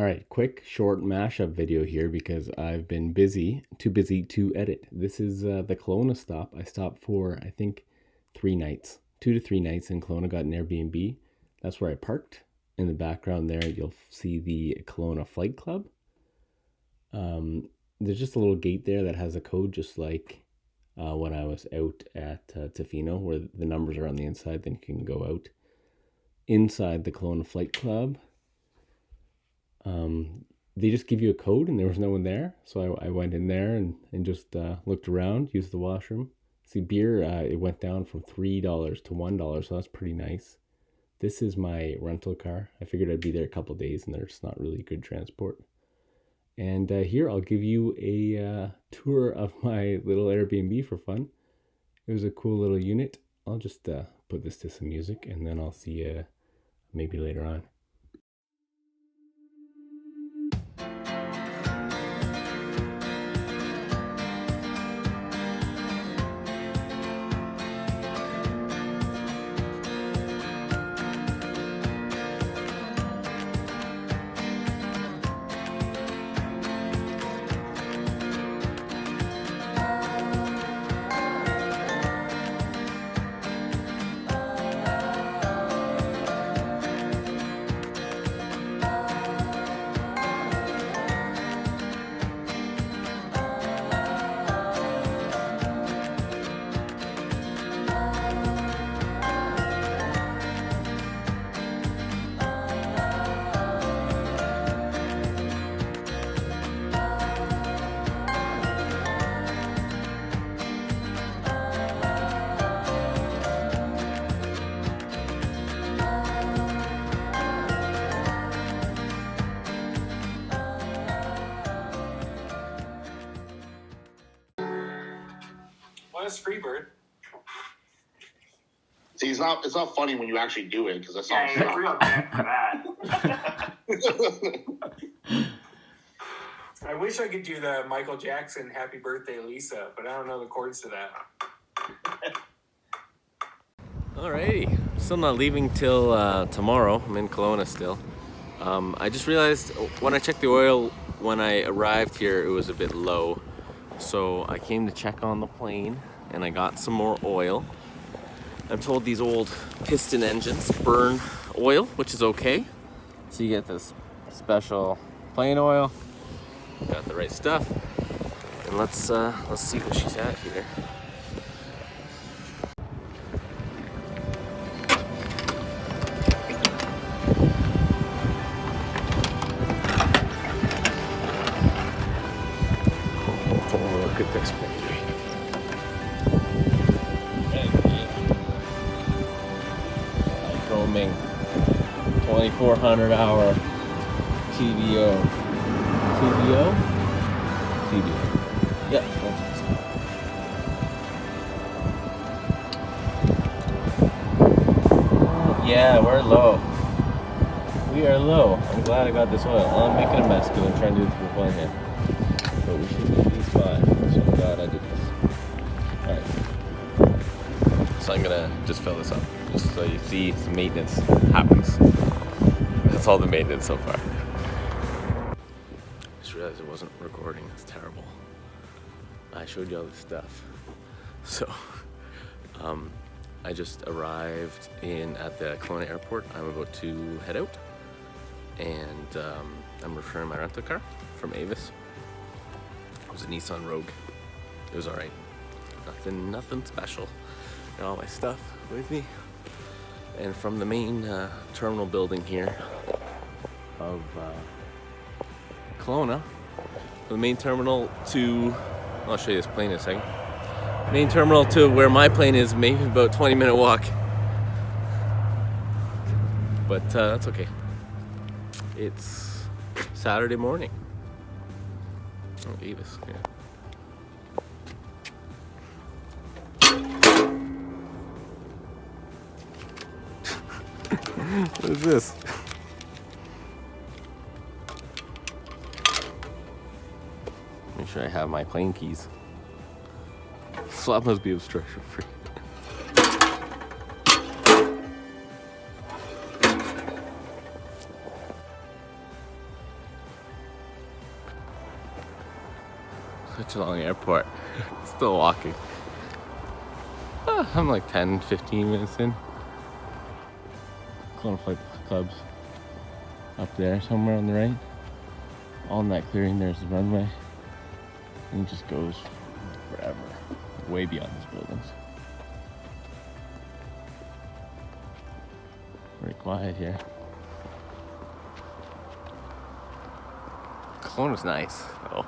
right, quick short mashup video here because I've been too busy to edit. This is the Kelowna stop. I stopped for, I think, 3 nights, 2 to 3 nights in Kelowna, got an Airbnb. That's where I parked. In the background there, you'll see the Kelowna Flight Club. There's just a little gate there that has a code, just like when I was out at Tofino, where the numbers are on the inside, then you can go out. Inside the Kelowna Flight Club, they just give you a code and there was no one there. So I went in there and just looked around, used the washroom. See, beer, it went down from $3 to $1, so that's pretty nice. This is my rental car. I figured I'd be there a couple of days and there's not really good transport. And here I'll give you a tour of my little Airbnb for fun. It was a cool little unit. I'll just put this to some music and then I'll see you maybe later on. Freebird. See, it's not funny when you actually do it because that's not. Yeah, real dick for that. I wish I could do the Michael Jackson "Happy Birthday, Lisa," but I don't know the chords to that. Alrighty, still not leaving till tomorrow. I'm in Kelowna still. I just realized when I checked the oil when I arrived here, it was a bit low. So I came to check on the plane and I got some more oil. I'm told these old piston engines burn oil, which is okay. So you get this special plane oil. Got the right stuff. And let's see what she's at here. Oh, look at this baby. Roaming 2400 hour TVO. TVO? TVO. Yep, that's yeah, we're low. We are low. I'm glad I got this oil. I'm making a mess because I'm trying to do this with one hand. But we should be at least fine. So I'm glad I did this. Alright. So I'm gonna just fill this up. Just so you see some maintenance happens. That's all the maintenance so far. Just realized it wasn't recording. It's terrible. I showed you all this stuff. So, I just arrived at the Kelowna airport. I'm about to head out. And I'm returning my rental car from Avis. It was a Nissan Rogue. It was alright. Nothing special. Got all my stuff with me. And from the main terminal building here of Kelowna, the main terminal to, I'll show you this plane in a second. Main terminal to where my plane is, maybe about 20-minute walk. But that's okay. It's Saturday morning. Oh, Avis, yeah. What is this? Make sure I have my plane keys. Slot must be obstruction free. Such a long airport. Still walking. I'm like 10, 15 minutes in. Kelowna Flight Club's up there somewhere on the right. All in that clearing, there's the runway. And it just goes forever, way beyond these buildings. Very quiet here. Kelowna's nice, though.